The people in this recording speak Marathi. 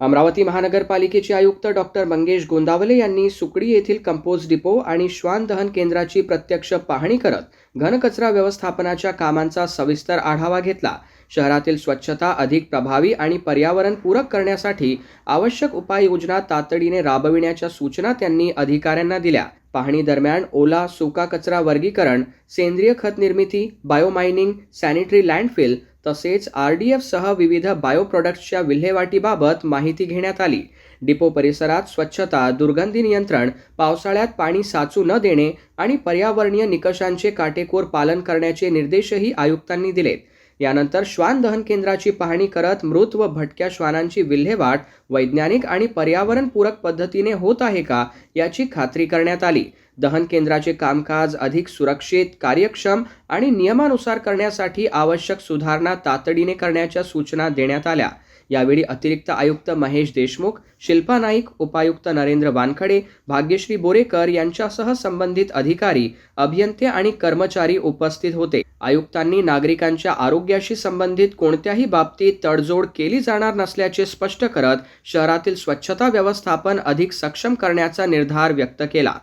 अमरावती महानगरपालिकेचे आयुक्त डॉक्टर मंगेश गोंदावले यांनी सुकडी येथील कंपोस्ट डिपो आणि श्वान दहन केंद्राची प्रत्यक्ष पाहणी करत घनकचरा व्यवस्थापनाच्या कामांचा सविस्तर आढावा घेतला। शहरातील स्वच्छता अधिक प्रभावी आणि पर्यावरणपूरक करण्यासाठी आवश्यक उपाययोजना तातडीने राबविण्याच्या सूचना त्यांनी अधिकाऱ्यांना दिल्या। पाहणी दरम्यान ओला सुका कचरा वर्गीकरण, सेंद्रिय खत निर्मिती, बायोमायनिंग, सॅनिटरी लँडफिल तसेच RDF सह विविध बायो प्रोडक्ट्सच्या विल्हेवाटीबाबत माहिती घेण्यात आली। डिपो परिसरात स्वच्छता, दुर्गंधी नियंत्रण, पावसाळ्यात पाणी साचू न देणे आणि पर्यावरणीय निकषांचे काटेकोर पालन करण्याचे निर्देशही आयुक्तांनी दिलेत। यानंतर श्वान दहन केंद्राची पाहणी करत मृत व भटक्या श्वानांची विल्हेवाट वैज्ञानिक आणि पर्यावरणपूरक पद्धतीने होत आहे का याची खात्री करण्यात आली। दहन केंद्राचे कामकाज अधिक सुरक्षित, कार्यक्षम आणि नियमानुसार करण्यासाठी आवश्यक सुधारणा तातडीने करण्याच्या सूचना देण्यात आल्या। यावेळी अतिरिक्त आयुक्त महेश देशमुख, शिल्पा नाईक, उपायुक्त नरेंद्र वानखडे, भाग्यश्री बोरेकर यांच्यासह संबंधित अधिकारी, अभियंते आणि कर्मचारी उपस्थित होते। आयुक्तांनी नागरिकांच्या आरोग्याशी संबंधित कोणत्याही बाबतीत तडजोड केली जाणार नसल्याचे स्पष्ट करत शहरातील स्वच्छता व्यवस्थापन अधिक सक्षम करण्याचा निर्धार व्यक्त केला।